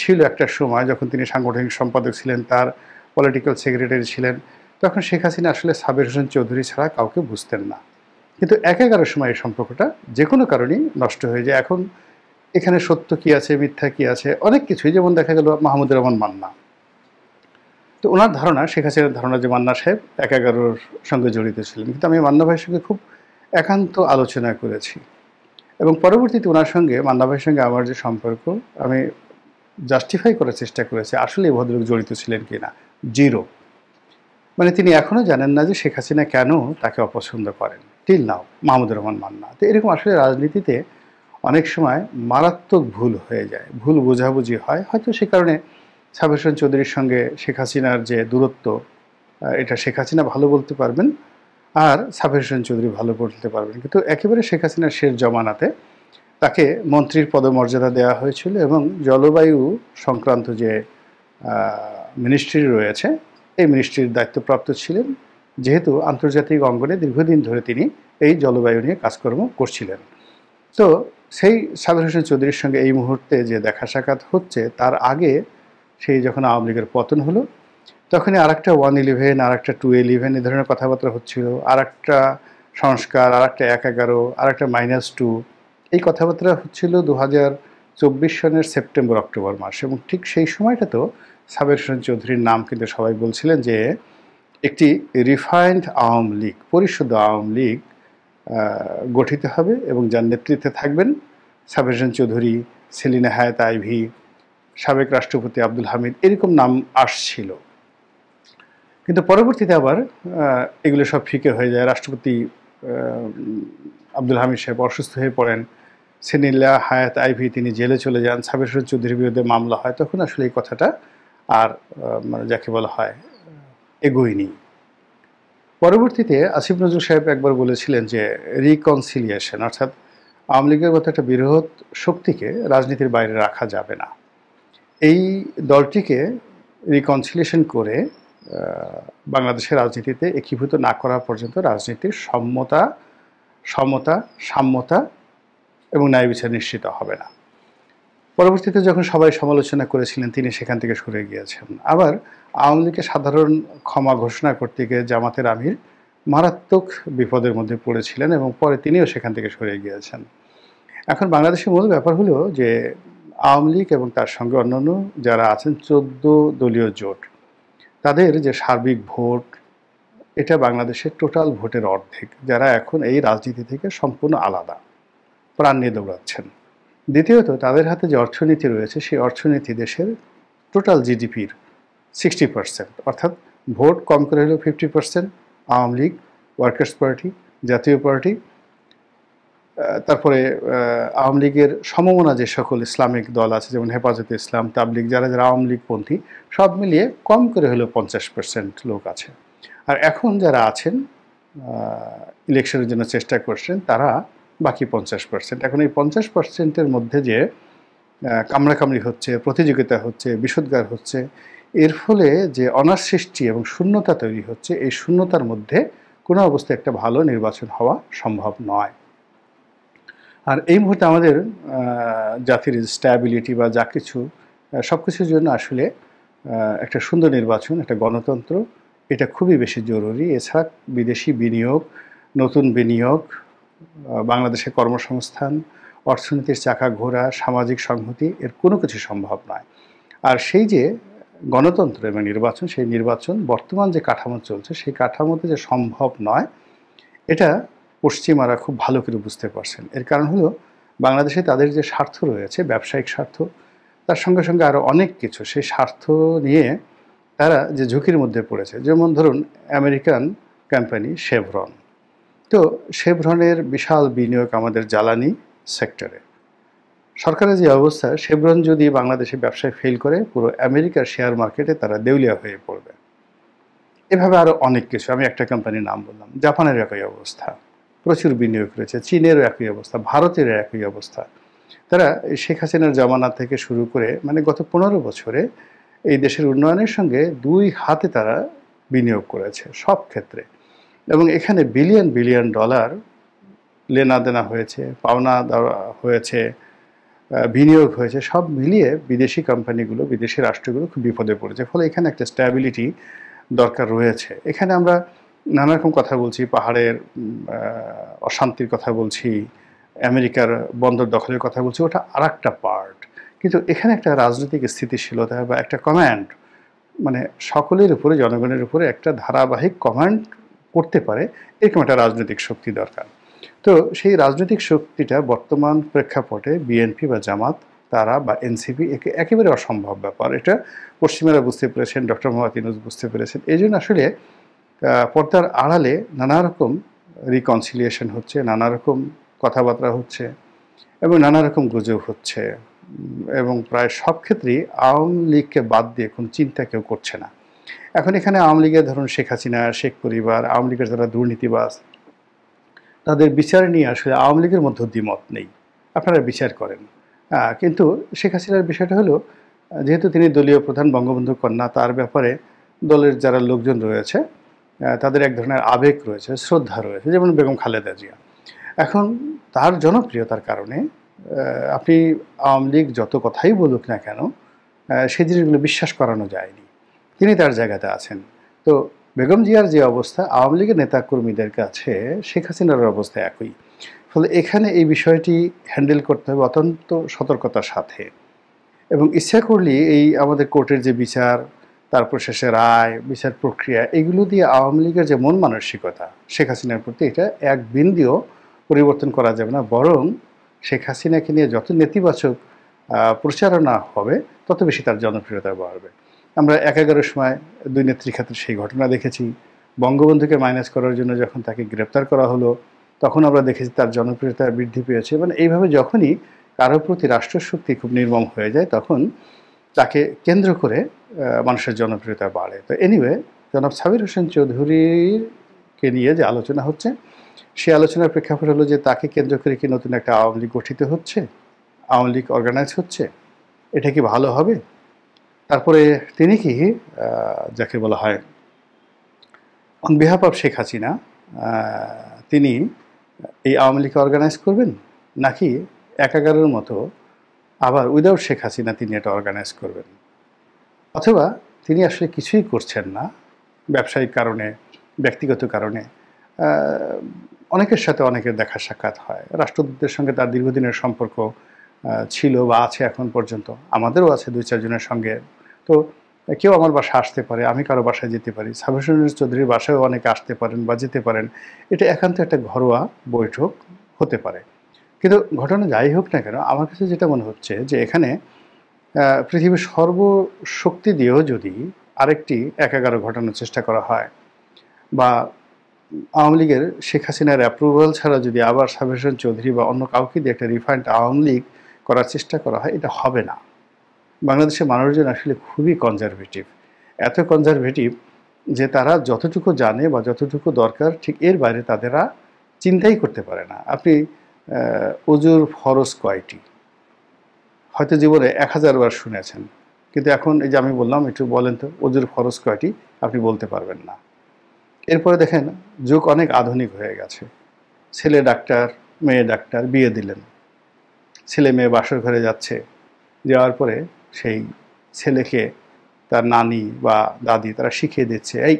ছিল একটা সময় যখন তিনি সাংগঠনিক সম্পাদক ছিলেন, তার পলিটিক্যাল সেক্রেটারি ছিলেন, তখন শেখ হাসিনা আসলে সাবের হোসেন চৌধুরী ছাড়া কাউকে বুঝতেন না। কিন্তু একাগারের সময় এই সম্পর্কটা যে কোনো কারণেই নষ্ট হয়ে যায়। এখন এখানে সত্য কি আছে, মিথ্যা কি আছে, অনেক কিছুই, যেমন দেখা গেল মাহমুদুর রহমান মান্না। তো ওনার ধারণা, শেখ হাসিনার ধারণা যে মান্না সাহেব একাগারোর সঙ্গে জড়িত ছিলেন। কিন্তু আমি মান্না ভাইয়ের সঙ্গে খুব একান্ত আলোচনা করেছি এবং পরবর্তীতে ওনার সঙ্গে, মান্না ভাইয়ের সঙ্গে আমার যে সম্পর্ক, আমি জাস্টিফাই করার চেষ্টা করেছি আসলে এই ভদ্রলোক জড়িত ছিলেন কি না। জিরো। মানে তিনি এখনও জানেন না যে শেখ হাসিনা কেন তাকে অপছন্দ করেন, টিল নাও, মাহমুদুর রহমান মান্না। তো এরকম আসলে রাজনীতিতে অনেক সময় মারাত্মক ভুল হয়ে যায়, ভুল বোঝাবুঝি হয়। হয়তো সে কারণে সাবের হোসেন চৌধুরীর সঙ্গে শেখ হাসিনার যে দূরত্ব, এটা শেখ হাসিনা ভালো বলতে পারবেন আর সাবের হোসেন চৌধুরী ভালো বলতে পারবেন। কিন্তু একেবারে শেখ হাসিনার শেষ জমানাতে তাকে মন্ত্রীর পদমর্যাদা দেওয়া হয়েছিল এবং জলবায়ু সংক্রান্ত যে মিনিস্ট্রি রয়েছে, এই মিনিস্ট্রির দায়িত্বপ্রাপ্ত ছিলেন, যেহেতু আন্তর্জাতিক অঙ্গনে দীর্ঘদিন ধরে তিনি এই জলবায়ু নিয়ে কাজকর্ম করছিলেন। তো সেই সাবের হোসেন চৌধুরীর সঙ্গে এই মুহূর্তে যে দেখা সাক্ষাৎ হচ্ছে, তার আগে সেই যখন আওয়ামী লীগের পতন হলো, তখনই আরেকটা 111, আরেকটা 211 এই ধরনের কথাবার্তা হচ্ছিল, আরেকটা সংস্কার, আরেকটা 1-11, আরেকটা -2, এই কথাবার্তা হচ্ছিল 2024 সনের সেপ্টেম্বর অক্টোবর মাস। এবং ঠিক সেই সময়টাতেও সাবের হোসেন চৌধুরীর নাম কিন্তু সবাই বলছিলেন যে একটি রিফাইন্ড আওয়ামী লীগ, পরিশুদ্ধ আওয়ামী লীগ গঠিত হবে এবং যার নেতৃত্বে থাকবেন সাবের হোসেন চৌধুরী, সেলিনা হায়াত আইভী, সাবেক রাষ্ট্রপতি আব্দুল হামিদ, এরকম নাম আসছিল। কিন্তু পরবর্তীতে আবার এগুলো সব ফিকে হয়ে যায়। রাষ্ট্রপতি আব্দুল হামিদ সাহেব অসুস্থ হয়ে পড়েন, সেলিনা হায়াত আইভী তিনি জেলে চলে যান, সাবের হোসেন চৌধুরীর বিরুদ্ধে মামলা হয়। তখন আসলে এই কথাটা আর মানে যাকে বলা হয় এগোয়নি। পরবর্তীতে আসিফ নজরুল সাহেব একবার বলেছিলেন যে রিকনসিলিয়েশন, অর্থাৎ আওয়ামী লীগের মতো একটা বৃহৎ শক্তিকে রাজনীতির বাইরে রাখা যাবে না। এই দলটিকে রিকনসিলিয়েশন করে বাংলাদেশের রাজনীতিতে একীভূত না করা পর্যন্ত রাজনীতির সমতা, সাম্যতা এবং ন্যায় বিচার নিশ্চিত হবে না। পরবর্তীতে যখন সবাই সমালোচনা করেছিলেন, তিনি সেখান থেকে সরে গিয়েছেন। আবার আওয়ামী লীগের সাধারণ ক্ষমা ঘোষণা করতে গিয়ে জামাতের আমির মারাত্মক বিপদের মধ্যে পড়েছিলেন এবং পরে তিনিও সেখান থেকে সরে গিয়েছেন। এখন বাংলাদেশের মূল ব্যাপার হলো যে আওয়ামী লীগ এবং তার সঙ্গে অন্যান্য যারা আছেন 14 দলীয় জোট, তাদের যে সার্বিক ভোট, এটা বাংলাদেশের টোটাল ভোটের অর্ধেক, যারা এখন এই রাজনীতি থেকে সম্পূর্ণ আলাদা, প্রাণ নিয়ে দৌড়াচ্ছেন। দ্বিতীয়ত, তাদের হাতে যে অর্থনীতি রয়েছে, সেই অর্থনীতি দেশের টোটাল জিডিপির 60%, অর্থাৎ ভোট কম করে হলেও 50% আওয়ামী লীগ, ওয়ার্কার্স পার্টি, জাতীয় পার্টি, তারপরে আওয়ামী লীগের সমমনা যে সকল ইসলামিক দল আছে, যেমন হেফাজতে ইসলাম, তাবলিগ, যারা যারা আওয়ামী লীগপন্থী, সব মিলিয়ে কম করে হলেও 50% লোক আছে। আর এখন যারা আছেন ইলেকশনের জন্য চেষ্টা করছেন, তারা বাকি 50%। এখন এই 50%-এর মধ্যে যে কামড়াকামড়ি হচ্ছে, প্রতিযোগিতা হচ্ছে, বিষোদ্গার হচ্ছে, এর ফলে যে অনার সৃষ্টি এবং শূন্যতা তৈরি হচ্ছে, এই শূন্যতার মধ্যে কোনো অবস্থায় একটা ভালো নির্বাচন হওয়া সম্ভব নয়। আর এই মুহূর্তে আমাদের জাতির স্ট্যাবিলিটি বা যা কিছু সব কিছুর জন্য আসলে একটা সুন্দর নির্বাচন, একটা গণতন্ত্র, এটা খুবই বেশি জরুরি। এছাড়া বিদেশি বিনিয়োগ, নতুন বিনিয়োগ, বাংলাদেশের কর্মসংস্থান, অর্থনীতির চাকা ঘোরা, সামাজিক সংহতি, এর কোনো কিছু সম্ভব নয়। আর সেই যে গণতন্ত্র এবং নির্বাচন, সেই নির্বাচন বর্তমান যে কাঠামো চলছে সেই কাঠামোতে যে সম্ভব নয়, এটা পশ্চিমারা খুব ভালো করে বুঝতে পারছেন। এর কারণ হলো বাংলাদেশে তাদের যে স্বার্থ রয়েছে, ব্যবসায়িক স্বার্থ, তার সঙ্গে সঙ্গে আরও অনেক কিছু, সেই স্বার্থ নিয়ে তারা যে ঝুঁকির মধ্যে পড়েছে। যেমন ধরুন আমেরিকান কোম্পানি শেভরন, তো শেভরনের বিশাল বিনিয়োগ আমাদের জ্বালানি সেক্টরে। সরকারের যে অবস্থা, শেভরন যদি বাংলাদেশে ব্যবসায় ফেল করে পুরো আমেরিকার শেয়ার মার্কেটে তারা দেউলিয়া হয়ে পড়বে। এভাবে আরও অনেক কিছু, আমি একটা কোম্পানির নাম বললাম। জাপানের একই অবস্থা, প্রচুর বিনিয়োগ রয়েছে। চীনেরও একই অবস্থা, ভারতের একই অবস্থা। তারা শেখ হাসিনার জমানা থেকে শুরু করে মানে গত 15 বছরে এই দেশের উন্নয়নের সঙ্গে দুই হাতে তারা বিনিয়োগ করেছে সব ক্ষেত্রে, এবং এখানে বিলিয়ন বিলিয়ন ডলার লেনা দেনা হয়েছে, পাওনা দেওয়া হয়েছে, বিনিয়োগ হয়েছে। সব মিলিয়ে বিদেশি কোম্পানিগুলো, বিদেশি রাষ্ট্রগুলো খুব বিপদে পড়েছে। ফলে এখানে একটা স্ট্যাবিলিটি দরকার রয়েছে। এখানে আমরা নানা রকম কথা বলছি, পাহাড়ের অশান্তির কথা বলছি, আমেরিকার বন্দর দখলের কথা বলছি, ওটা আর একটা পার্ট। কিন্তু এখানে একটা রাজনৈতিক স্থিতিশীলতা বা একটা কমান্ড, মানে সকলের উপরে, জনগণের উপরে একটা ধারাবাহিক কমান্ড করতে পারে, এরকম একটা রাজনৈতিক শক্তি দরকার। তো সেই রাজনৈতিক শক্তিটা বর্তমান প্রেক্ষাপটে বিএনপি বা জামাত, তারা বা এনসিপি, একেবারে অসম্ভব ব্যাপার। এটা পশ্চিমারা বুঝতে পেরেছেন, ডক্টর মোহাম্মদ ইউনূস বুঝতে পেরেছেন। এই জন্য আসলে পর্দার আড়ালে নানা রকম রিকনসিলিয়েশন হচ্ছে, নানা রকম কথাবার্তা হচ্ছে এবং নানা রকম গুজব হচ্ছে, এবং প্রায় সব ক্ষেত্রেই আওয়ামী লীগকে বাদ দিয়ে কোনো চিন্তা কেউ করছে না। এখন এখানে আওয়ামী লীগের ধরুন শেখ হাসিনা, শেখ পরিবার, আওয়ামী লীগের যারা দুর্নীতিবাজ, তাদের বিচার নিয়ে আসলে আওয়ামী লীগের মধ্যে দ্বিমত নেই, আপনারা বিচার করেন। কিন্তু শেখ হাসিনার বিষয়টা হলো, যেহেতু তিনি দলীয় প্রধান, বঙ্গবন্ধু কন্যা, তার ব্যাপারে দলের যারা লোকজন রয়েছে তাদের এক ধরনের আবেগ রয়েছে, শ্রদ্ধা রয়েছে, যেমন বেগম খালেদা জিয়া। এখন তার জনপ্রিয়তার কারণে আপনি আওয়ামী লীগ যত কথাই বলুক না কেন, সেই জিনিসগুলো বিশ্বাস করানো যায়নি। তিনি তার জায়গাতে আছেন। তো বেগম জিয়ার যে অবস্থা, আওয়ামী লীগের নেতাকর্মীদের কাছে শেখ হাসিনার অবস্থা একই। ফলে এখানে এই বিষয়টি হ্যান্ডেল করতে হবে অত্যন্ত সতর্কতার সাথে, এবং ইচ্ছা করলেই এই আমাদের কোর্টের যে বিচার, তারপর শেষে রায়, বিচার প্রক্রিয়া, এগুলো দিয়ে আওয়ামী লীগের যে মন মানসিকতা শেখ হাসিনার প্রতি, এটা এক বিন্দুও পরিবর্তন করা যাবে না। বরং শেখ হাসিনাকে নিয়ে যত নেতিবাচক প্রচারণা হবে, তত বেশি তার জনপ্রিয়তা বাড়বে। আমরা 11-এর সময় দুই নেত্রীর ক্ষেত্রে সেই ঘটনা দেখেছি। বঙ্গবন্ধুকে মাইনাস করার জন্য যখন তাকে গ্রেপ্তার করা হলো, তখন আমরা দেখেছি তার জনপ্রিয়তা বৃদ্ধি পেয়েছে। মানে এইভাবে যখনই কারোর প্রতি রাষ্ট্রশক্তি খুব নির্মম হয়ে যায়, তখন তাকে কেন্দ্র করে মানুষের জনপ্রিয়তা বাড়ে। তো এনিওয়ে, জনাব সাবির হোসেন চৌধুরীকে নিয়ে যে আলোচনা হচ্ছে, সেই আলোচনার প্রেক্ষাপট হলো যে তাকে কেন্দ্র করে কি নতুন একটা আওয়ামী লীগ গঠিত হচ্ছে, আওয়ামী লীগ অর্গানাইজ হচ্ছে, এটা কি ভালো হবে? তারপরে তিনি কি যাকে বলা হয় on behalf of Sheikh Hasina, তিনি এই আওয়ামী লীগকে অর্গানাইজ করবেন, নাকি 11-এর মতো আবার উইদাউট শেখ হাসিনা তিনি এটা অর্গানাইজ করবেন? অথবা তিনি আসলে কিছুই করছেন না, ব্যবসায়িক কারণে, ব্যক্তিগত কারণে। অনেকের সাথে অনেকের দেখা সাক্ষাৎ হয়, রাষ্ট্রদূতদের সঙ্গে তার দীর্ঘদিনের সম্পর্ক ছিল বা আছে এখন পর্যন্ত, আমাদেরও আছে 2-4 জনের সঙ্গে। তো কেউ আমার বাসায় আসতে পারে, আমি কারো বাসায় যেতে পারি, সাবির হোসেন চৌধুরীর বাসায়ও অনেকে আসতে পারেন বা যেতে পারেন। এটা একান্ত একটা ঘরোয়া বৈঠক হতে পারে। কিন্তু ঘটনা যাই হোক না কেন, আমার কাছে যেটা মনে হচ্ছে যে এখানে পৃথিবীর সর্বশক্তি দিয়েও যদি আরেকটি 11 ঘটানোর চেষ্টা করা হয়, বা আওয়ামী লীগের শেখ হাসিনার অ্যাপ্রুভাল ছাড়া যদি আবার সাবির হোসেন চৌধুরী বা অন্য কাউকে দিয়ে একটা রিফাইন্ড আওয়ামী লীগ করার চেষ্টা করা হয়, এটা হবে না। বাংলাদেশের মানুষজন আসলে খুবই কনজারভেটিভ, এত কনজারভেটিভ যে তারা যতটুকু জানে বা যতটুকু দরকার, ঠিক এর বাইরে তাদেরা চিন্তাই করতে পারে না। আপনি অজুর ফরজ কয়টি হয়তো জীবনে 1000 বার শুনেছেন, কিন্তু এখন এই যে আমি বললাম একটু বলেন তো অজুর ফরজ কয়টি, আপনি বলতে পারবেন না। এরপরে দেখেন যুগ অনেক আধুনিক হয়ে গেছে, ছেলে ডাক্তার, মেয়ে ডাক্তার, বিয়ে দিলেন, ছেলে মেয়ে বাসর ঘরে যাচ্ছে, যাওয়ার পরে সেই ছেলেকে তার নানি বা দাদি তারা শিখিয়ে দিচ্ছে, এই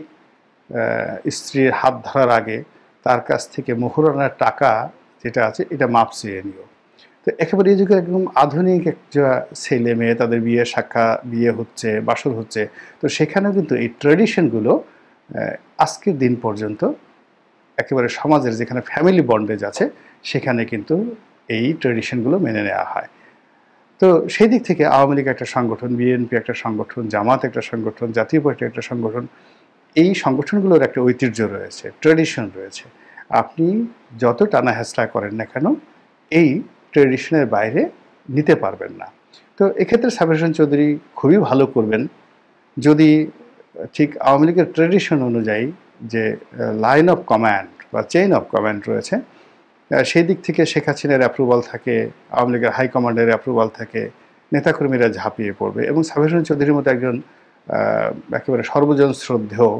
স্ত্রীর হাত ধরার আগে তার কাছ থেকে মোহরানার টাকা যেটা আছে এটা মাপ চেয়ে নিও। তো একেবারে এই যুগে একদম আধুনিক একটা ছেলে মেয়ে তাদের বিয়ে হচ্ছে, বাসর হচ্ছে। তো সেখানেও কিন্তু এই ট্র্যাডিশনগুলো আজকের দিন পর্যন্ত একেবারে সমাজের যেখানে ফ্যামিলি বন্ডেজ আছে সেখানে কিন্তু এই ট্র্যাডিশনগুলো মেনে নেওয়া হয়। তো সেই দিক থেকে আওয়ামী লীগ একটা সংগঠন, বিএনপি একটা সংগঠন, জামাত একটা সংগঠন, জাতীয় পার্টি একটা সংগঠন, এই সংগঠনগুলোর একটা ঐতিহ্য রয়েছে, ট্র্যাডিশন রয়েছে। আপনি যত টানা হেঁচড়া করেন না কেন এই ট্র্যাডিশনের বাইরে নিতে পারবেন না। তো এক্ষেত্রে সাবির হোসেন চৌধুরী খুবই ভালো করবেন যদি ঠিক আওয়ামী লীগের ট্র্যাডিশন অনুযায়ী যে লাইন অফ কমান্ড বা চেইন অফ কমান্ড রয়েছে সেই দিক থেকে শেখ হাসিনার অ্যাপ্রুভাল থাকে, আওয়ামী লীগের হাইকমান্ডের অ্যাপ্রুভাল থাকে, নেতাকর্মীরা ঝাঁপিয়ে পড়বে। এবং সাবির হোসেন চৌধুরীর মতো একজন একেবারে সর্বজন শ্রদ্ধেয়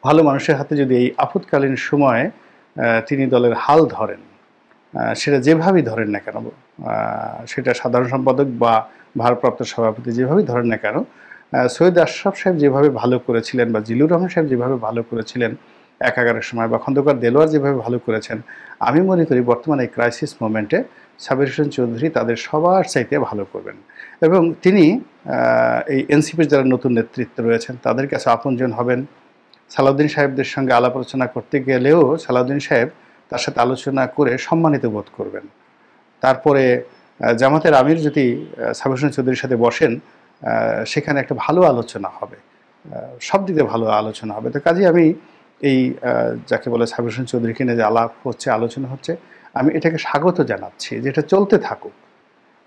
ভালো মানুষের হাতে যদি এই আপৎকালীন সময়ে তিনি দলের হাল ধরেন, সেটা যেভাবেই ধরেন না কেন, সেটা সাধারণ সম্পাদক বা ভারপ্রাপ্ত সভাপতি যেভাবেই ধরেন না কেন, সৈয়দ আশরাফ সাহেব যেভাবে ভালো করেছিলেন বা জিলুর রহমান সাহেব যেভাবে ভালো করেছিলেন একাগারের সময়, বা খন্দকার দেলোয়ার যেভাবে ভালো করেছেন, আমি মনে করি বর্তমানে এই ক্রাইসিস মোমেন্টে সাবির হোসেন চৌধুরী তাদের সবার চাইতে ভালো করবেন। এবং তিনি এই এনসিপির যারা নতুন নেতৃত্ব রয়েছেন তাদের কাছে আপনজন হবেন। সালাউদ্দিন সাহেবদের সঙ্গে আলাপ আলোচনা করতে গেলেও সালাউদ্দিন সাহেব তার সাথে আলোচনা করে সম্মানিত বোধ করবেন। তারপরে জামাতের আমির যদি সাবির হোসেন চৌধুরীর সাথে বসেন, সেখানে একটা ভালো আলোচনা হবে, সব দিকে ভালো আলোচনা হবে। তো কাজেই আমি এই যাকে বলে সাবির হোসেন চৌধুরীকে নিয়ে যে আলাপ হচ্ছে, আলোচনা হচ্ছে, আমি এটাকে স্বাগত জানাচ্ছি যে এটা চলতে থাকুক,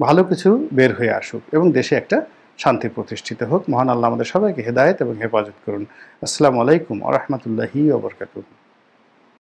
ভালো কিছু বের হয়ে আসুক এবং দেশে একটা শান্তি প্রতিষ্ঠিত হোক। মহান আল্লাহ আমাদের সবাইকে হেদায়েত এবং হেফাজত করুন। আসসালামু আলাইকুম ওয়া রাহমাতুল্লাহি ওয়া বারাকাতুহু।